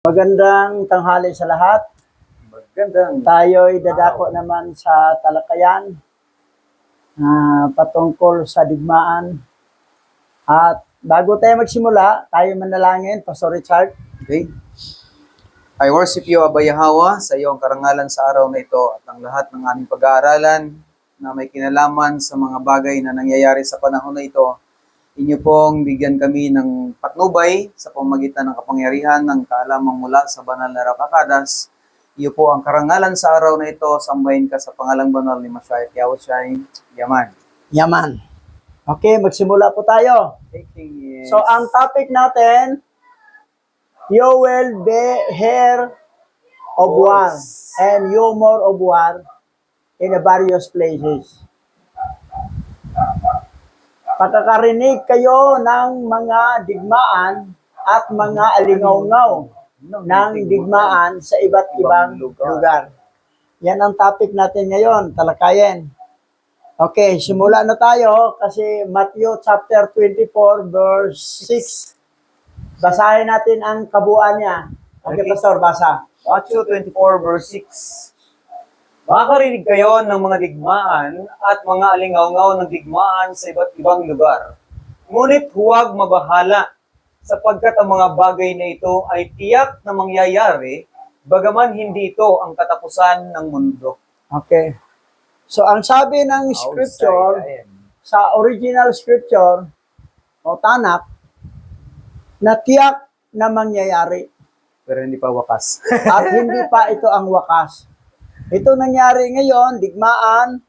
Magandang tanghali sa lahat. Tayo'y dadako naman sa talakayan patungkol sa digmaan. At bago tayo magsimula, tayo manalangin, Pastor Richard. Okay. I worship you, Abba Yahweh, sa iyong karangalan sa araw na ito at ang lahat ng aming pag-aaralan na may kinalaman sa mga bagay na nangyayari sa panahon na ito. Inyo pong bigyan kami ng patnubay sa pamamagitan ng kapangyarihan ng kaalamang mula sa banal na Rakakadas. Iyo po ang karangalan sa araw na ito, sambahin ka sa pangalang banal ni Mashiach Yahushua. Yaman. Yaman. Okay, magsimula po tayo. So, ang topic natin, you will be hear of war and humor of war in the various places. Pagkakarinig kayo ng mga digmaan at mga alingaw-ngaw ng digmaan sa iba't ibang lugar. Yan ang topic natin ngayon, talakayin. Okay, simula na tayo kasi Matthew chapter 24 verse 6. Basahin natin ang kabuuan niya. Okay, Pastor, basa. Matthew 24 verse 6. Makakarinig kayo ng mga digmaan at mga alingaw-ngaw ng digmaan sa iba't ibang lugar. Ngunit huwag mabahala, sapagkat ang mga bagay na ito ay tiyak na mangyayari, bagaman hindi ito ang katapusan ng mundo. Okay. So, ang sabi ng scripture, sa original scripture, o Tanak, na tiyak na mangyayari. Pero hindi pa wakas. At hindi pa ito ang wakas. Ito nangyari ngayon, digmaan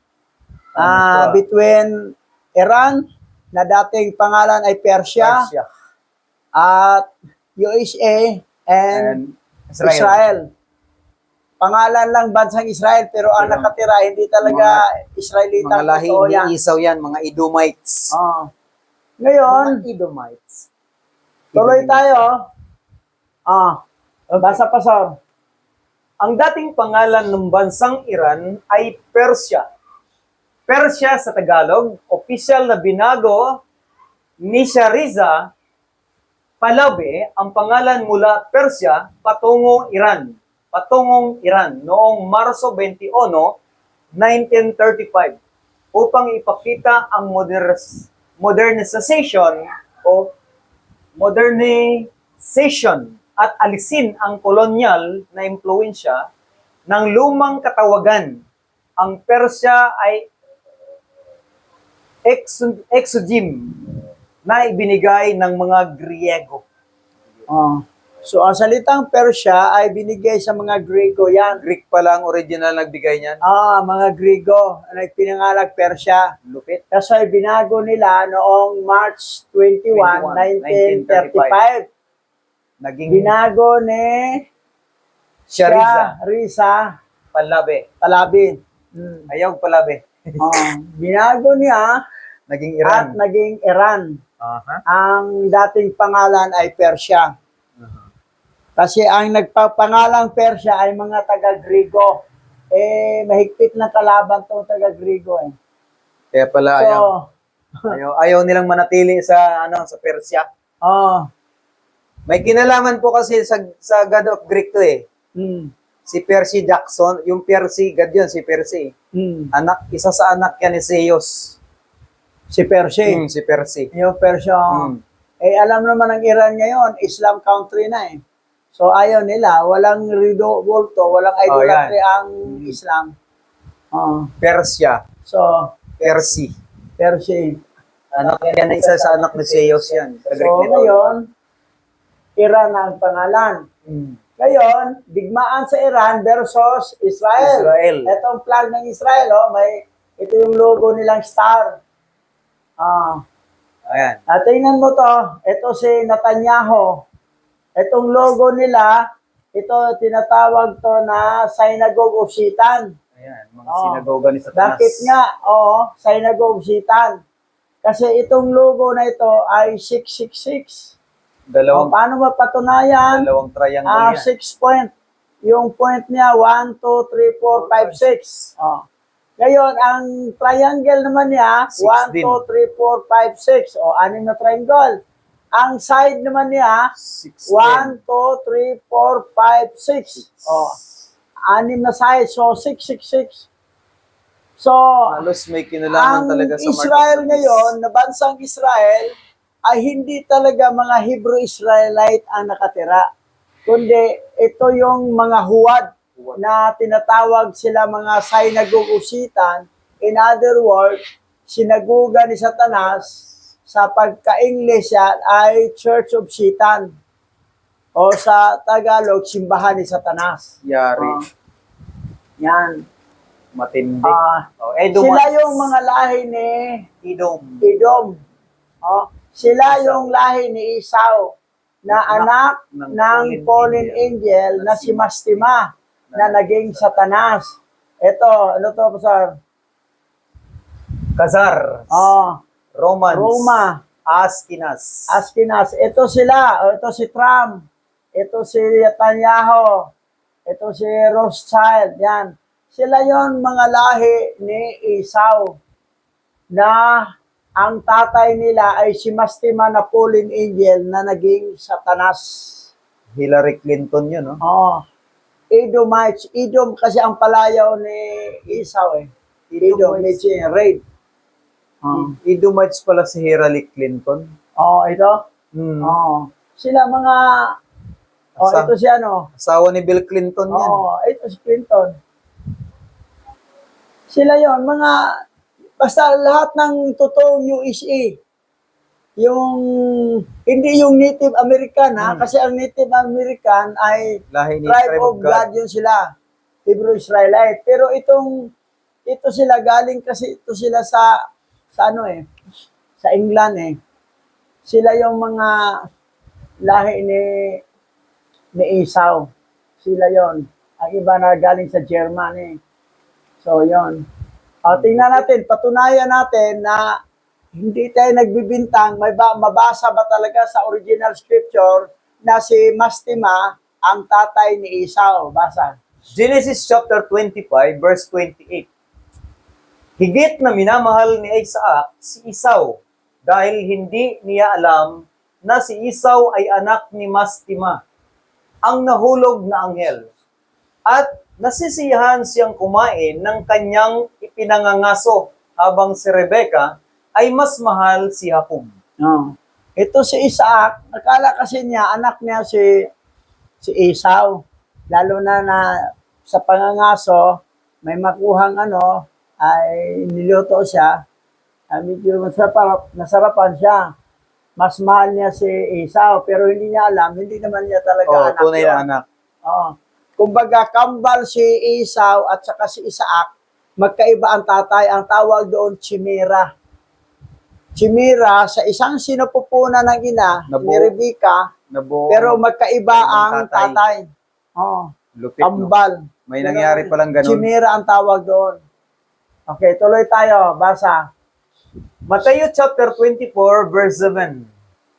between Iran, na dating pangalan ay Persia, at USA and Israel. Pangalan lang bansang Israel, pero ang nakatira, hindi talaga Israelita. Mga lahing ni Isaw yan, mga Edomites. Ngayon, Edomites. tuloy tayo. Basa pa, Sir. Ang dating pangalan ng bansang Iran ay Persia. Persia sa Tagalog, opisyal na binago ni Shahriza Pahlavi ang pangalan mula Persia patungong Iran noong Marso 21, 1935 upang ipakita ang modernization at alisin ang kolonyal na impluensya ng lumang katawagan. Ang Persya ay exogym na ibinigay ng mga Griego. So, ang salitang Persya ay binigay sa mga Griego yan. Greek pala ang original nagbigay niyan. Mga Griego, pinangalag Persya. Lupit. Kasi binago nila noong March 21, 1935. Binago ni Shahriza Pahlavi. Ayaw Pahlavi. Binago niya Naging Iran. at naging Iran. Ang dating pangalan ay Persya. Kasi ang nagpapangalang Persya ay mga taga-Grigo. Mahigpit na kalaban itong taga-Grigo. Kaya pala ayaw nilang manatili sa Persya. May kinalaman po kasi sa God of Greek to eh. Si Percy Jackson, yung Percy, God yun, si Percy. Isa sa anak yan ni Zeus. Si Persy. Si Percy. Yung Persya. Alam naman ng Iran ngayon, Islam country na eh. So ayaw nila, walang ridolto, walang idolatry ang Islam. Persya. So, Percy. Persy. Anak yan, isa sa anak ni Zeus yan. So ngayon, Iran ang pangalan. Ngayon, digmaan sa Iran versus Israel. Itong flag ng Israel, ito yung logo nilang star. Ayan. Tingnan mo to, ito si Netanyahu. Itong logo nila, ito tinatawag to na Synagogue of Satan. Ayan, mga sinagoga ni Satanas. Bakit nga? Synagogue of Satan. Kasi itong logo na ito ay 666. Paano mapatunayan? Dalawang triangle yan. 6 point. Yung point niya, 1, 2, 3, 4, 5, 6. Ngayon, ang triangle naman niya, 1, 2, 3, 4, 5, 6. 6 na triangle. Ang side naman niya, 1, 2, 3, 4, 5, 6. Oh, 6 na side. So, 666. So, Halos may kinalaman ang talaga sa Israel marketplace. ngayon, na bansang Israel, ay hindi talaga mga Hebrew-Israelite ang nakatira. Kundi ito yung mga huwad na tinatawag sila mga synagogue-usitan. In other words, sinaguga ni Satanas sa pagka-English yan ay Church of Satan. O sa Tagalog, simbahan ni Satanas. Yari. Yan. Matindi. Edom. Sila yung mga lahi ni Edom. Edom. Sila yung lahi ni Esau na anak ng fallen angel na si Mastima na naging Satanas. Ito, ano to, Pastor? Kazar. Romans. Roma. Askinas. Askinas. Ito sila. Ito si Trump. Ito si Netanyahu. Ito si Rothschild. Yan. Sila yon mga lahi ni Esau na ang tatay nila ay si Mastima na fallen angel na naging Satanas. Hillary Clinton yun, no? Edomites. Edom kasi ang palayaw ni Esau eh. Edom, medyo raid. Edomites pala si Hillary Clinton. Ito? Hmm. Sila mga... ito si ano? Asawa ni Bill Clinton yan. Ito si Clinton. Sila yon mga... Basta lahat ng totoong USA. Hindi yung Native American kasi ang Native American ay Lahi ni tribe of God yun sila. Hebrew Israelite. Pero ito sila galing kasi ito sila sa sa England Sila yung mga lahi ni Esau. Sila yon. Ang iba na galing sa Germany. So yon. Tingnan natin, patunayan natin na hindi tayo nagbibintang, mabasa ba talaga sa original scripture na si Mastima ang tatay ni Esau. Basa. Genesis chapter 25, verse 28. Higit na minamahal ni Isaac si Esau dahil hindi niya alam na si Esau ay anak ni Mastima, ang nahulog na anghel. At nasisiyahan siyang kumain ng kanyang ipinangangaso habang si Rebecca ay mas mahal si Jacob. Ito si Isaac, akala kasi niya, anak niya si Esau. Lalo na sa pangangaso, may makuhang ay niluto siya. Medyo nasarapan siya. Mas mahal niya si Esau, pero hindi niya alam, hindi naman niya talaga anak tunay yun. na anak. Kumbaga, kambal si Esau at saka si Isaac, magkaiba ang tatay. Ang tawag doon, chimera. Chimera, sa isang sinupupunan ng ina, ni Rebecca, pero magkaiba ang tatay. Lupit, Kambal. no? May nangyari palang ganun. Chimera ang tawag doon. Okay, tuloy tayo. Basa. Matthew chapter 24, verse 7.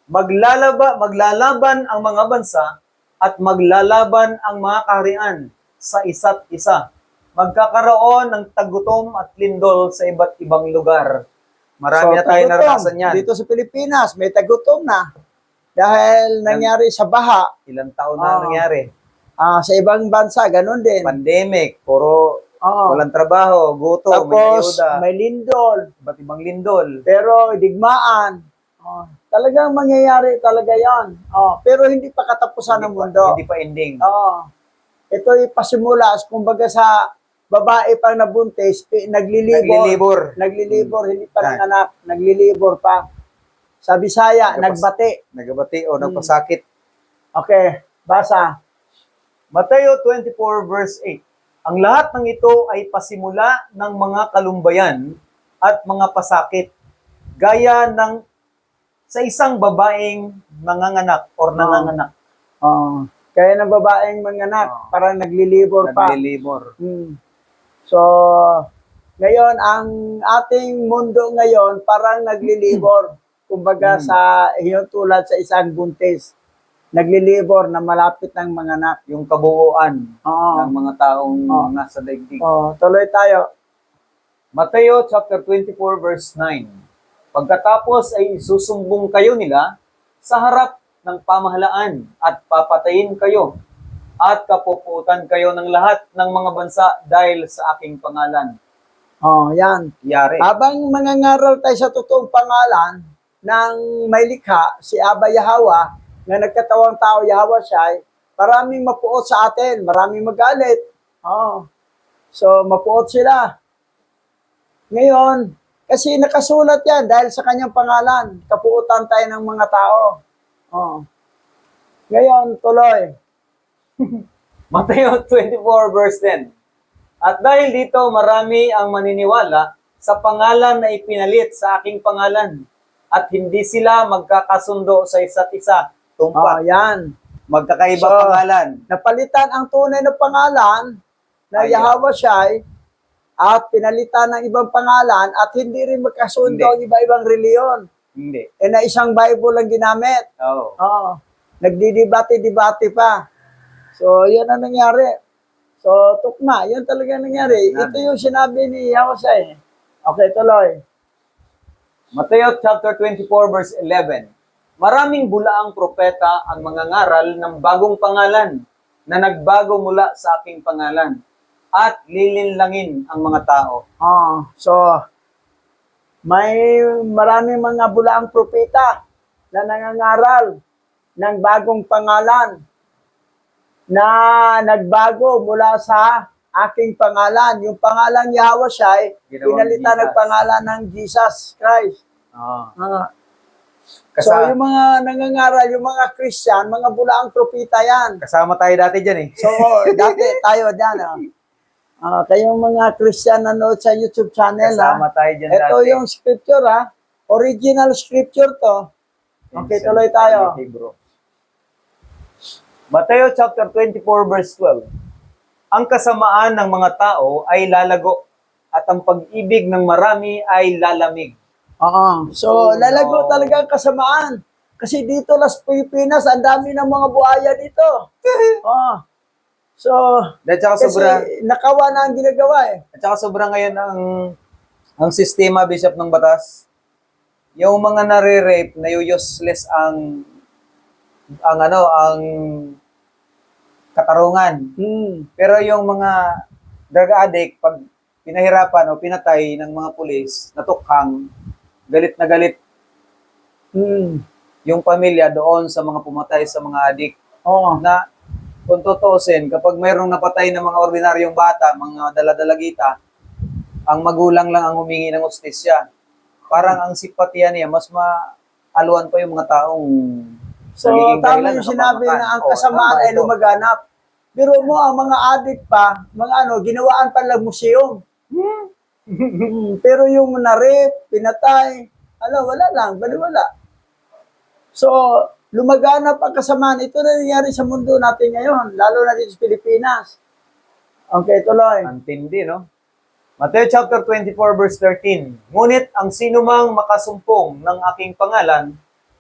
Maglalaban ang mga bansa at maglalaban ang mga kaharian sa isa't isa. Magkakaroon ng tagutom at lindol sa iba't ibang lugar. Marami na tayo naranasan yan. Dito sa Pilipinas, may tagutom na. Dahil nangyari sa baha. Ilang taon na nangyari. Sa ibang bansa, ganun din. Pandemic, puro walang trabaho, gutom, may Tapos, ayuda, may lindol. iba't ibang lindol. Pero, digmaan. Talagang mangyayari talaga yan. Pero hindi pa katapusan ng mundo. Hindi pa ending. Ito yung pasimula. Kumbaga sa babae pang nabuntis, naglilibor. Hindi pa ng anak. Naglilibor pa. Sa Bisaya, nagbati. Nagbati o nagpasakit. Okay, basa. Mateo 24 verse 8. Ang lahat ng ito ay pasimula ng mga kalumbayan at mga pasakit, gaya ng sa isang babaeng nanganganak or nanganganak. Kaya ng babaeng manganak, parang naglilibor pa. Naglilibor. So, ngayon, ang ating mundo ngayon, parang naglilibor. Kumbaga yung tulad sa isang buntis. Naglilibor na malapit ng manganak. Yung kabuuan ng mga taong nasa daigdig. Tuloy tayo. Mateo chapter 24 verse 9. Pagkatapos ay isusumbong kayo nila sa harap ng pamahalaan at papatayin kayo at kapuputan kayo ng lahat ng mga bansa dahil sa aking pangalan. Oh, yan. Yari. Habang mangangaral tayo sa totoong pangalan ng may likha, si Aba Yahawa, na nagkatawang tao Yahawa siya, maraming mapuot sa atin, maraming magalit. Oh. So, mapuot sila. Ngayon, kasi nakasulat yan dahil sa kanyang pangalan, kapuutan tayo ng mga tao. Oh. Ngayon, tuloy. Mateo 24 verse 10. At dahil dito marami ang maniniwala sa pangalan na ipinalit sa aking pangalan at hindi sila magkakasundo sa isa't isa. Oh, Tumpak. yan. Magkakaiba So, pangalan. Napalitan ang tunay na pangalan na Ayun. Yahawa Shai at pinalitan ng ibang pangalan at hindi rin magkasundo Hindi. ang iba-ibang reliyon. Hindi. Na isang Bible lang ginamit. Oo. Oo. Nagdidibati-dibati pa. So, yun ang nangyari. So, tukma, yun talaga nangyari. Sinabi. Ito yung sinabi ni Yahawa Shai. Okay, tuloy. Mateo chapter 24 verse 11. Maraming bulaang propeta ang mangangaral ng bagong pangalan na nagbago mula sa aking pangalan at lilinlangin ang mga tao. So, may maraming mga bulaang propeta na nangangaral ng bagong pangalan na nagbago mula sa aking pangalan. Yung pangalan Yahawa Shai, Ginawang pinalitan Jesus. ng pangalan ng Jesus Christ. So, yung mga nangangaral, yung mga Christian, mga bulaang propeta yan. Kasama tayo dati dyan eh. So, dati tayo dyan. Kayong mga Christian nanood sa YouTube channel, Kasama tayo dyan ito dati. yung scripture, original scripture to. Okay, tuloy tayo. Okay, bro. Mateo chapter 24 verse 12. Ang kasamaan ng mga tao ay lalago at ang pag-ibig ng marami ay lalamig. So, Oh, lalago no. talaga ang kasamaan. Kasi dito, Las Pilipinas, ang dami ng mga buhaya dito. So, At saka kasi sobra, nakawa na ang ginagawa eh. at saka sobra ngayon ang sistema, Bishop, ng batas. Yung mga nare-rape, na useless ang katarungan. Pero yung mga drug addict, pag pinahirapan o pinatay ng mga pulis, natukhang, galit na galit yung pamilya doon sa mga pumatay sa mga addict. Na kung tutuusin, kapag mayroong napatay ng mga ordinaryong bata, mga daladalagita, ang magulang lang ang humingi ng hustisya. Parang ang simpatiya niya, mas maaluan pa yung mga taong So, nagiging tama dahilan yung ng sinabi kapamakan. na ang Oo, kasamaan tama ay ito. lumaganap. Pero mo, ang mga addict pa, ginawaan pa lang museum. Pero yung na-rape, pinatay, wala lang, baliwala. So, lumaganap ang kasamaan. Ito na nangyari sa mundo natin ngayon, lalo na dito sa Pilipinas. Okay, tuloy. Antindi, no? Mateo chapter 24 verse 13. Ngunit ang sinumang makasumpong ng aking pangalan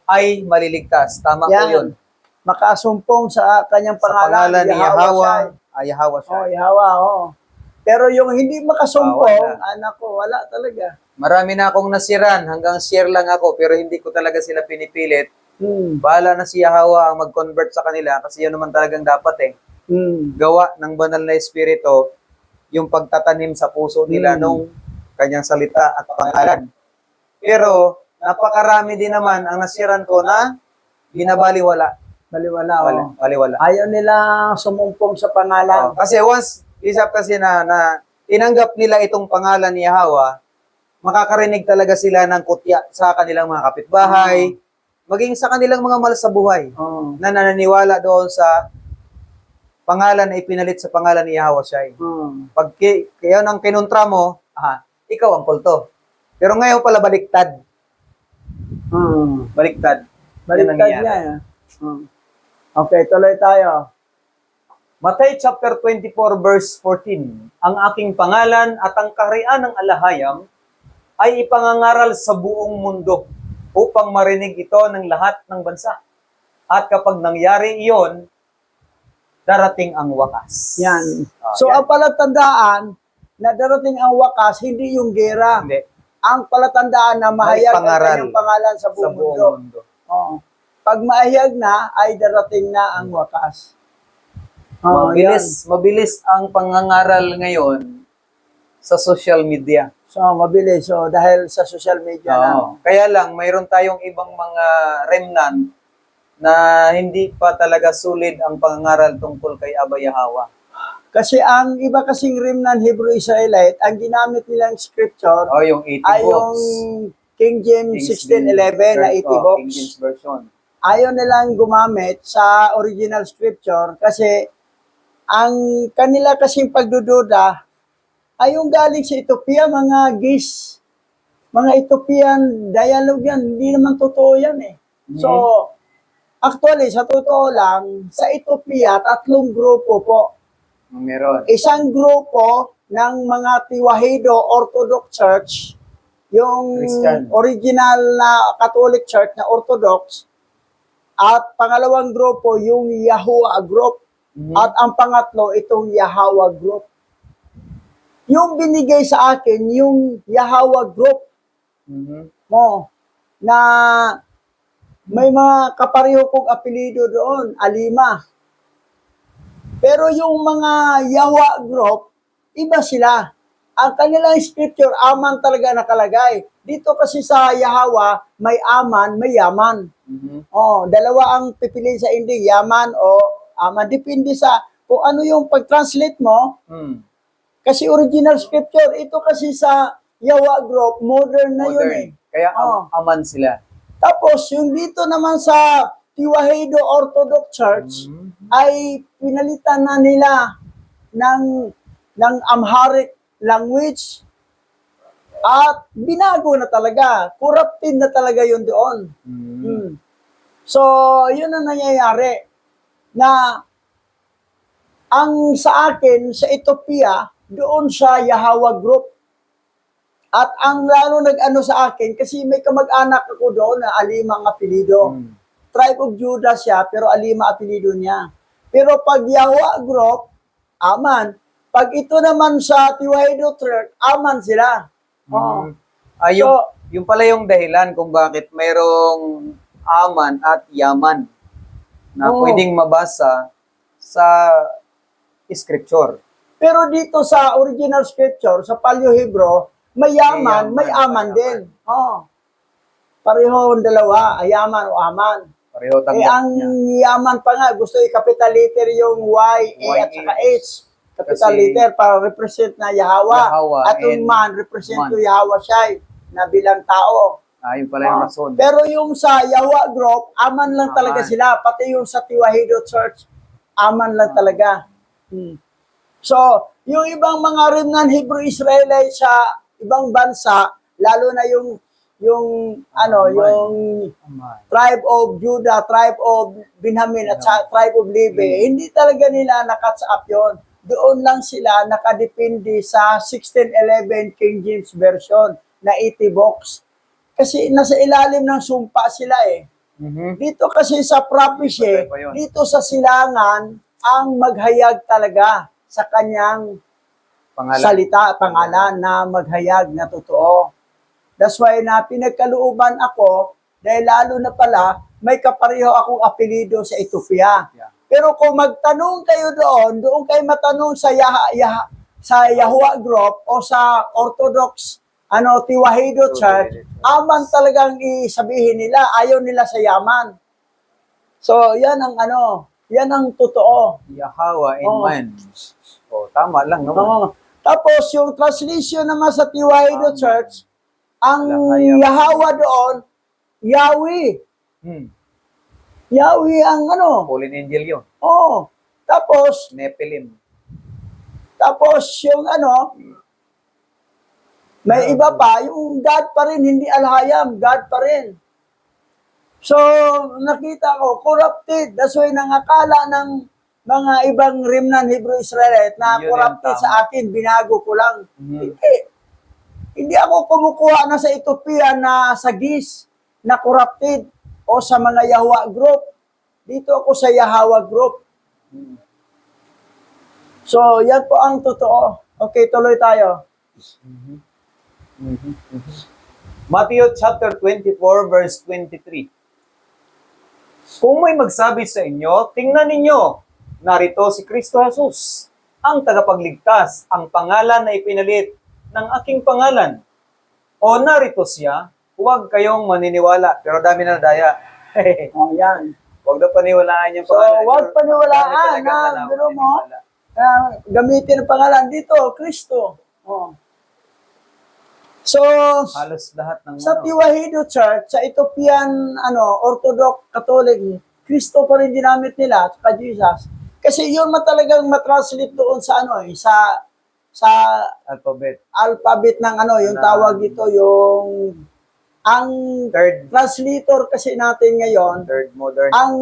ay maliligtas. Tama po Yan. yun. Makasumpong sa kanyang Sa pangalan ni Yahawa Shai. Yahawa siya. Yahawa. Pero yung hindi makasumpong, Bawal anak ko, wala talaga. Marami na akong nasiran, hanggang share lang ako, pero hindi ko talaga sila pinipilit. Bahala na si Yahawa ang mag-convert sa kanila kasi yun naman talagang dapat eh. Gawa ng banal na espiritu yung pagtatanim sa puso nila nung kanyang salita at pangalan. Pero napakarami din naman ang nasiran ko na binabaliwala. Baliwala. Baliwala. Ayaw nila sumumpong sa pangalan. Kasi once, isap kasi na tinanggap nila itong pangalan ni Yahawa, makakarinig talaga sila ng kutya sa kanilang mga kapitbahay, maging sa kanilang mga mahal sa buhay, na nananiwala doon sa pangalan na ipinalit sa pangalan ni Yahawa Shai. Pag kaya nang kinontra mo, ikaw ang kulto. Pero ngayon pala baliktad. Baliktad. Baliktad niya. Okay, tuloy tayo. Matthew chapter 24 verse 14. Ang aking pangalan at ang kaharian ng alahayam ay ipangangaral sa buong mundo upang marinig ito ng lahat ng bansa. At kapag nangyari iyon, darating ang wakas. Yan. So, yan. ang palatandaan na darating ang wakas, hindi yung gera. Hindi. Ang palatandaan na mahayag ang pangaral kanyang pangalan sa Sa buong mundo. buong mundo. Oo. pag maayag na, ay darating na ang wakas. Mabilis ang pangangaral ngayon sa social media. So, mabilis. So, dahil sa social media na. Oo. Kaya lang, mayroon tayong ibang mga remnant na hindi pa talaga sulit ang pangangaral tungkol kay Abba Yahawa. Kasi ang iba kasing remnant Hebrew Israelite, ang ginamit nilang scripture Oh, yung 80 ay books. yung King James 1611 na 80 King books. James Version. Ayaw nilang gumamit sa original scripture kasi ang kanila kasing pagdududa ay yung galing sa Ethiopia, mga GIS, mga Ethiopian dialogue yan. Hindi naman totoo yan eh. So, actually, sa totoo lang, sa Ethiopia, 3 grupo po. Meron. Isang grupo ng mga Tiwahido Orthodox Church, yung Christian. original na Catholic Church na Orthodox, at pangalawang grupo yung Yahuwah group, at ang pangatlo itong Yahawa group. Yung binigay sa akin, yung Yahawa group mo, na may mga kapareho kong apelido doon, Alima. Pero yung mga Yawa group, iba sila. Ang kanilang scripture, aman talaga nakalagay. Dito kasi sa Yahawa, may aman, may yaman. Dalawa ang pipiliin sa ending, yaman o aman. Depende sa kung ano yung pag-translate mo. Kasi original scripture, ito kasi sa Yawa group, modern na yun eh. Kaya aman sila. Tapos, yung dito naman sa Tiwahedo Orthodox Church, ay pinalitan na nila ng Amharic language at binago na talaga. Corrupted na talaga yun doon. So, yun ang nangyayari na ang sa akin, sa Ethiopia, doon sa Yahawa group. At ang lalo nag-ano sa akin, kasi may kamag-anak ako doon na Alima ang apelido. Tribe of Judah siya, pero Alima apelido niya. Pero pag Yahawa group, aman. Pag ito naman sa Tiwahedo Church, aman sila. Yung pala yung dahilan kung bakit mayroong aman at yaman na pwedeng mabasa sa scripture. Pero dito sa original scripture, sa Paleo-Hebrew, may yaman, may aman din. Pareho ang dalawa, yaman o aman. Pareho tanggap ang yaman pa nga, gusto i-capital letter yung Y, A at saka H. Capital Kasi letter para represent na Yahawa. At yung and man, represent man. yung Yahawa Shai na bilang tao. Yun pala yung rason. Pero yung sa Yawa group, aman lang talaga sila. Pati yung sa Tiwahedo Church, aman lang talaga. So, yung ibang mga remnant Hebrew Israelite sa ibang bansa, lalo na yung tribe of Judah, tribe of Benjamin, at tribe of Levi, hindi talaga nila nakatch up yun. Doon lang sila nakadepende sa 1611 King James Version na 80 books. Kasi nasa ilalim ng sumpa sila eh. Dito kasi sa prophecy, dito sa silangan, ang maghayag talaga sa kanyang pangalan na maghayag na totoo. That's why na pinagkalooban ako, dahil lalo na pala, may kapareho akong apelido sa Ethiopia. Pero kung magtanong kayo doon kayo matanong sa Yahuwah group o sa Orthodox Tiwahedo Church, aman talagang isabihin nila, ayaw nila sa yaman. So, yan ang totoo. Yahawa and man. Tama lang naman. Tapos, yung translation naman sa Tiwahedo Church, ang Yahawa doon, Yahweh. Yahweh ang Fallen angel yun. Tapos, Nephilim. Tapos, yung may iba pa, yung God pa rin, hindi Alhayam, God pa rin. So, nakita ko, corrupted. That's why nangakala ng mga ibang remnant Hebrew Israelite na Yun corrupted yung tama. sa akin, binago ko lang. Hindi ako kumukuha na sa Ethiopia na sa GIS na corrupted o sa mga Yahuwah group. Dito ako sa Yahawa group. So, yan po ang totoo. Okay, tuloy tayo. Matthew chapter 24 verse 23. Kung may magsabi sa inyo, tingnan ninyo, narito si Kristo Jesus, ang tagapagligtas, ang pangalan na ipinalit ng aking pangalan. O narito siya, huwag kayong maniniwala. Pero dami na daya. Oh, yan. Huwag na paniwalaan yung So, pangalan. huwag Pero paniwalaan dami talagang na, malawak biro mo, paniwala. gamitin ang pangalan dito, Kristo. Oh. So, Halos lahat ng sa Tiwahido Church, sa Ethiopian Orthodox Catholic, Kristo pa rin ginamit nila, at Jesus. Kasi yun talagang matranslate doon sa sa alphabet. alphabet ng yung Na- tawag dito, yung ang Third translator kasi natin ngayon, modern. ang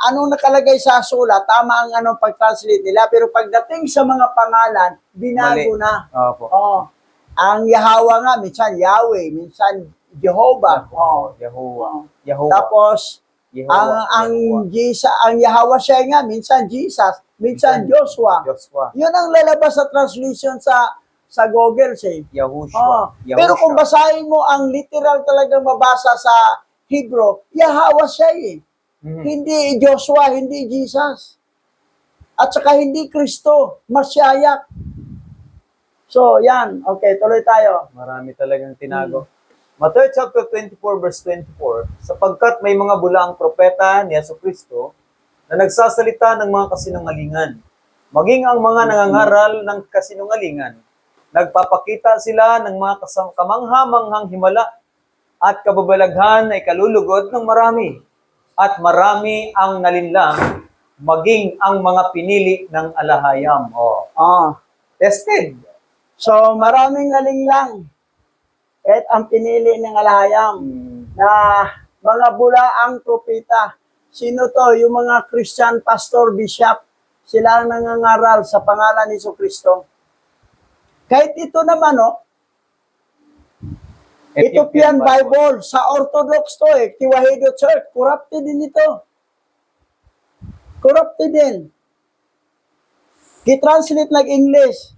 anong nakalagay sa sulat, tama ang pag-translate nila, pero pagdating sa mga pangalan, binago Mali. na. Opo. Oh. Ang Yahweh nga, minsan Yahweh, minsan Jehovah. Oh. Yahuwah. Oh. Yahuwah. Tapos, ang Yahweh siya nga, minsan Jesus, minsan Joshua. Joshua. Yun ang lalabas sa translation sa Google, Yahushua. Oh. Yahushua. Pero kung basahin mo ang literal talagang mabasa sa Hebrew, Yahweh siya Mhm. Hindi Joshua, hindi Jesus. At saka hindi Kristo, Masyayak. So, yan. Okay, tuloy tayo. Marami talagang tinago. Matthew chapter 24 verse 24, sapagkat may mga bulaang propeta ni Jesucristo na nagsasalita ng mga kasinungalingan. Maging ang mga nangangaral ng kasinungalingan, nagpapakita sila ng mga kamangha-manghang himala at kababalaghan ay kalulugod ng marami. At marami ang nalinlang, maging ang mga pinili ng alahayam. Tested. So, maraming nalinglang. At ang pinili ng alahayam na mga bulaang propeta. Sino to? Yung mga Christian pastor, bishop. Sila ang nangangaral sa pangalan ni Jesucristo. Kahit ito naman, Ethiopian Bible, sa Orthodox to Tiwahido Church, corrupted din ito. Corrupted din. Kitranslate like English.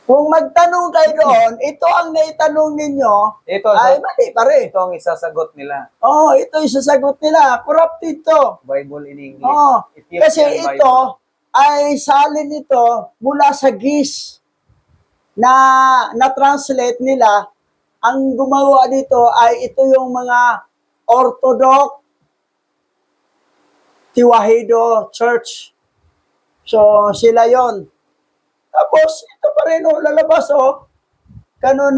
Kung magtanong kayo doon, ito ang naitanong ninyo, Ito, ay mali pa rin. ito ang isasagot nila. Ito yung sasagot nila. Corrupted to. Bible in English. Ethiopian Kasi Bible. ito ay salin ito mula sa GIS na translate nila. Ang gumawa dito ay ito yung mga Orthodox Tiwahido Church. So, sila yon. Tapos, ito pa rin, lalabas, Canon,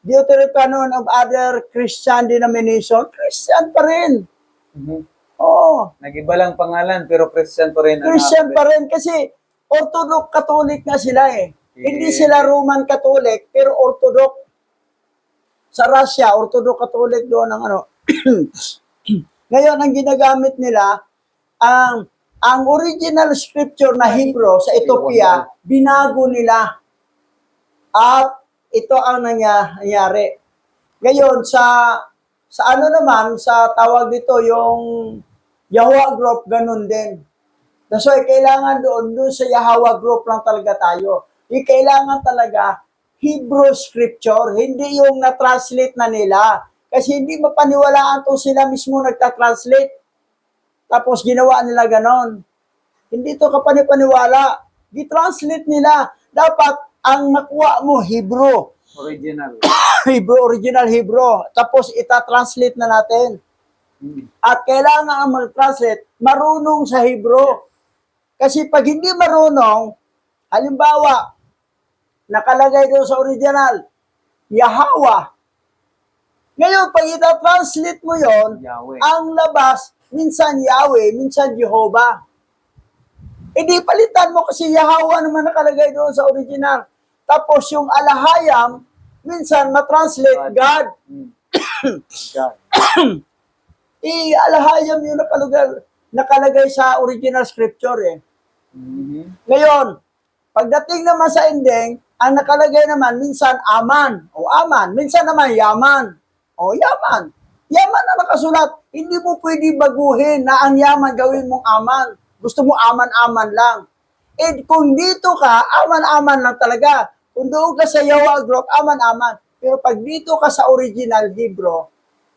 Deuteronomy Canon of other Christian denomination, Christian pa rin. Mhm. Oo. Nag-iba lang pangalan, pero Christian pa rin. Christian pa rin kasi Orthodox Catholic nga sila Hindi sila Roman Catholic, pero Orthodox. Sa Russia, Orthodox Catholic doon ang Ngayon, ang ginagamit nila, ang original scripture na Hebrew sa Ethiopia, binago nila. At ito ang nangyari. Ngayon, sa naman, sa tawag dito, yung Yahweh Group, ganun din. So, kailangan doon sa Yahweh Group lang talaga tayo. Kailangan talaga Hebrew scripture, hindi yung na-translate na nila. Kasi hindi mapaniwalaan to sila mismo nagta-translate. Tapos ginawa nila ganon. Hindi to kapanipaniwala. Di-translate nila. Dapat ang nakuha mo, Hebrew. Original. Original Hebrew. Tapos ita-translate na natin. At kailangan ang mag-translate, marunong sa Hebrew. Kasi pag hindi marunong, halimbawa, nakalagay doon sa original, Yahweh. Ngayon, pag ita-translate mo yon, Yahweh. ang labas, minsan Yahweh, minsan Jehovah. Di palitan mo kasi Yahweh naman nakalagay doon sa original. Tapos yung alahayam, minsan matranslate God. God. Alahayam yung nakalagay sa original scripture Mhm. Ngayon, pagdating naman sa ending, ang nakalagay naman, minsan Aman, Aman. Minsan naman Yaman, Yaman. Yaman na nakasulat. Hindi mo pwede baguhin na ang Yaman gawin mong Aman. Gusto mo Aman-Aman lang. Kung dito ka, Aman-Aman lang talaga. Kung doon ka sa Yahweh Group, Aman-Aman. Pero pag dito ka sa original Hebrew,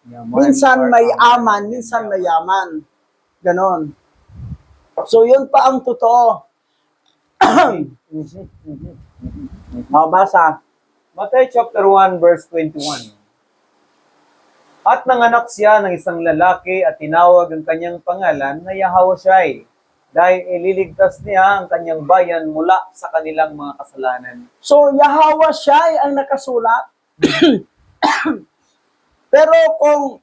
Yaman minsan or may aman, minsan may yaman. Ganon. So, yun pa ang totoo. Mabasa. Matthew chapter 1 verse 21. At nanganak siya ng isang lalaki at tinawag ang kanyang pangalan na Yahawasyai, dahil ililigtas niya ang kanyang bayan mula sa kanilang mga kasalanan. So, Yahweh siya ang nakasulat. Pero kung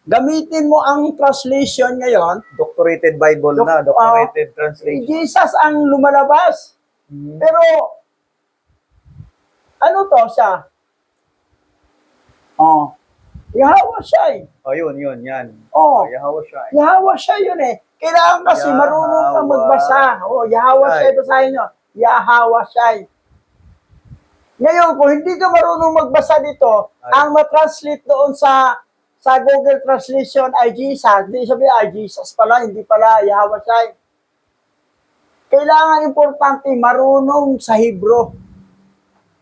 gamitin mo ang translation ngayon, Doctorated Bible na, doctorated translation. Jesus ang lumalabas. Pero, ano to siya? Oh, Yahweh siya. Oh, yun, yan. Oh, Yahawasyai. Yahweh siya yun eh. Kailangan kasi marunong kang magbasa. Oh, Yahweh siya, basahin nyo. Yahweh siya. Ngayon, kung hindi ka marunong magbasa dito, ang matranslate doon sa Google Translation ay Jesus. Hindi sabi, Jesus pala, hindi pala Yahweh siya. Kailangan importante marunong sa Hebrew.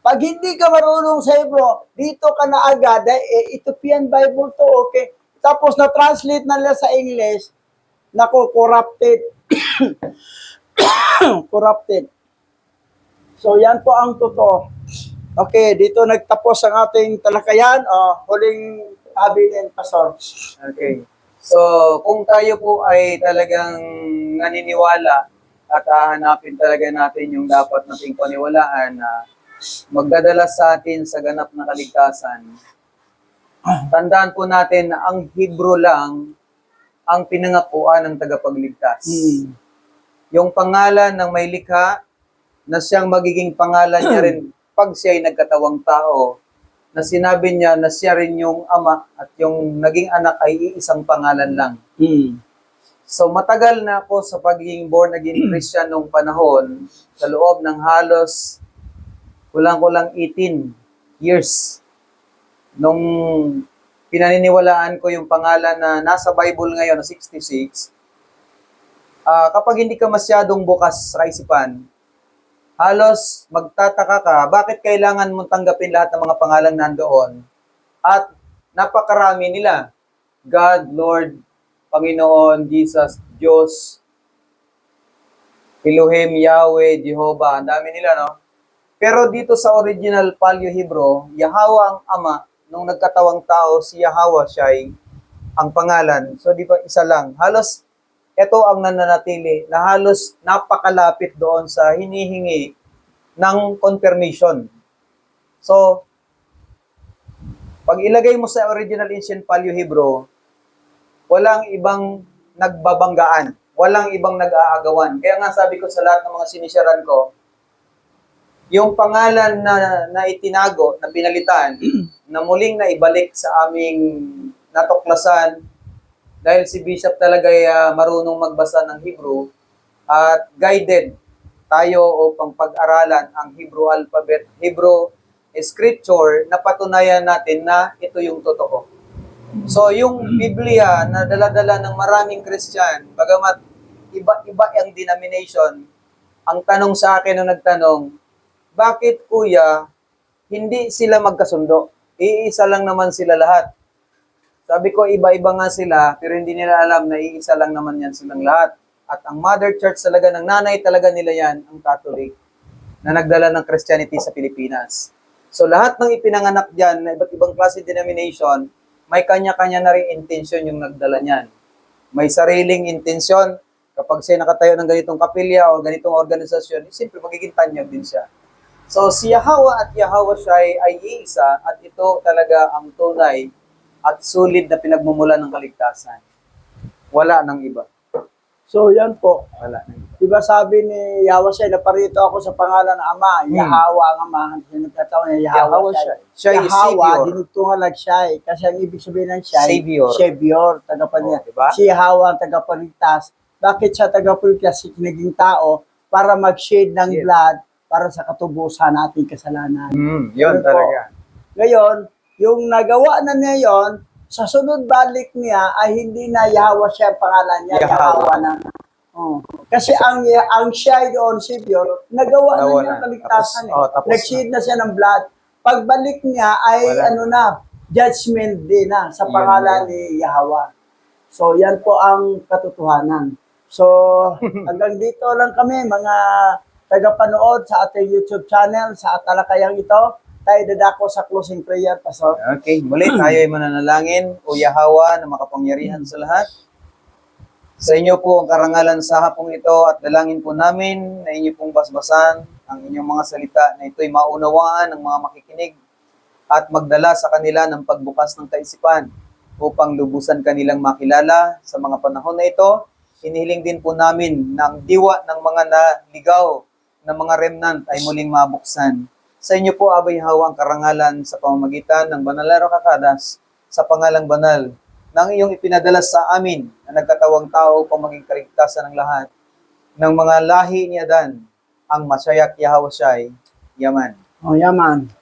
Pag hindi ka marunong sa Hebrew, dito ka na agad, Ethiopian Bible to, okay? Tapos na-translate na nila sa English, nako, corrupted. Corrupted. So, yan po ang totoo. Okay, dito nagtapos ang ating talakayan. Huling sabi din, Pastor. Okay. So, kung tayo po ay talagang naniniwala at hahanapin talaga natin yung dapat nating paniwalaan na magdadala sa atin sa ganap na kaligtasan, tandaan po natin na ang Hebrew lang ang pinangakuan ng tagapagligtas. Yung pangalan ng may likha na siyang magiging pangalan niya rin pag siya ay nagkatawang tao, na sinabi niya na siya rin yung ama at yung naging anak ay iisang pangalan lang. So matagal na ako sa pagiging born again Christian nung panahon, sa loob ng halos kulang-kulang 18 years nung pinaniniwalaan ko yung pangalan na nasa Bible ngayon na 66. Kapag hindi ka masyadong bukas sa isipan, halos magtataka ka, bakit kailangan mong tanggapin lahat ng mga pangalang nandoon? At napakarami nila. God, Lord, Panginoon, Jesus, Diyos, Elohim, Yahweh, Jehovah, ang dami nila, no? Pero dito sa original Paleo-Hebrew, Yahweh ang Ama, nung nagkatawang tao, si Yahweh siya ay ang pangalan. So, di ba, isa lang. Halos, ito ang nananatili na halos napakalapit doon sa hinihingi ng confirmation. So, pag ilagay mo sa original ancient Paleo-Hebrew, walang ibang nagbabanggaan, walang ibang nag-aagawan. Kaya nga sabi ko sa lahat ng mga sinisyaran ko, yung pangalan na itinago, na pinalitan, na muling naibalik sa aming natuklasan, dahil si Bishop talaga ay marunong magbasa ng Hebrew, at guided tayo upang pag-aralan ang Hebrew alphabet, Hebrew scripture, na patunayan natin na ito yung totoo. So, yung Biblia na dala-dala ng maraming Christian, bagamat iba-iba ang denomination, ang tanong sa akin nung nagtanong, bakit kuya, hindi sila magkasundo? Iisa lang naman sila lahat. Sabi ko, iba-iba nga sila, pero hindi nila alam na iisa lang naman yan silang lahat. At ang mother church talaga, ng nanay talaga nila yan, ang Catholic, na nagdala ng Christianity sa Pilipinas. So lahat ng ipinanganak dyan, na iba't ibang klase denomination, may kanya-kanya na rin intensyon yung nagdala niyan. May sariling intensyon. Kapag siya nakatayo ng ganitong kapilya o ganitong organisasyon, siyempre magiging tanyag din siya. So si Yahweh at Yahweh siya ay iisa at ito talaga ang tunay at sulit na pinagmumula ng kaligtasan. Wala nang iba. So, yan po. Wala nang iba. Diba sabi ni Yahweh siya, naparito ako sa pangalan ng Ama, Yahweh ang Ama. Nagkataon niya, Yahweh siya. Siya ay Savior. Yahweh, dinugtungan lang siya. Kasi ang ibig sabihin ng siya, Savior. Savior, tagapagligtas. Diba? Si Yahweh ang tagapagligtas. Bakit siya tagapagligtas? Naging tao para mag-shed ng blood para sa katubusan nating kasalanan. Yun talaga. Ngayon, yung nagawa na niya yon, sa sunod balik niya ay hindi na Yahweh siya ang pangalan niya, Yahweh na. Oh. Kasi ang siya doon, Savior, nagawa na niya ang kaligtasan. Tapos Nag-shed na siya ng blood. pagbalik niya ay Wala. ano na, judgment din na sa Yan, pangalan yan. ni Yahweh. So, yan po ang katotohanan. So, hanggang dito lang kami, mga tagapanood sa ating YouTube channel, sa talakayang ito. Tayo dadako sa closing prayer, Pastor. Okay, muli tayo ay mananalangin. O Yahawa na makapangyarihan sa lahat. Sa inyo po ang karangalan sa hapong ito at dalangin po namin na inyo pong basbasan ang inyong mga salita na ito'y maunawaan ng mga makikinig at magdala sa kanila ng pagbukas ng kaisipan upang lubusan kanilang makilala sa mga panahon na ito. Hinihiling din po namin na ang diwa ng mga naligaw na mga remnant ay muling mabuksan. Sa inyo po, Abay Hawa, ang karangalan sa pamamagitan ng Banal na Kakadas sa pangalang banal ng iyong ipinadala sa amin na nagkatawang tao upang maging kaligtasan ng lahat ng mga lahi ni Adan, ang Masyayak Yahweh Shai, Yaman. O, yaman.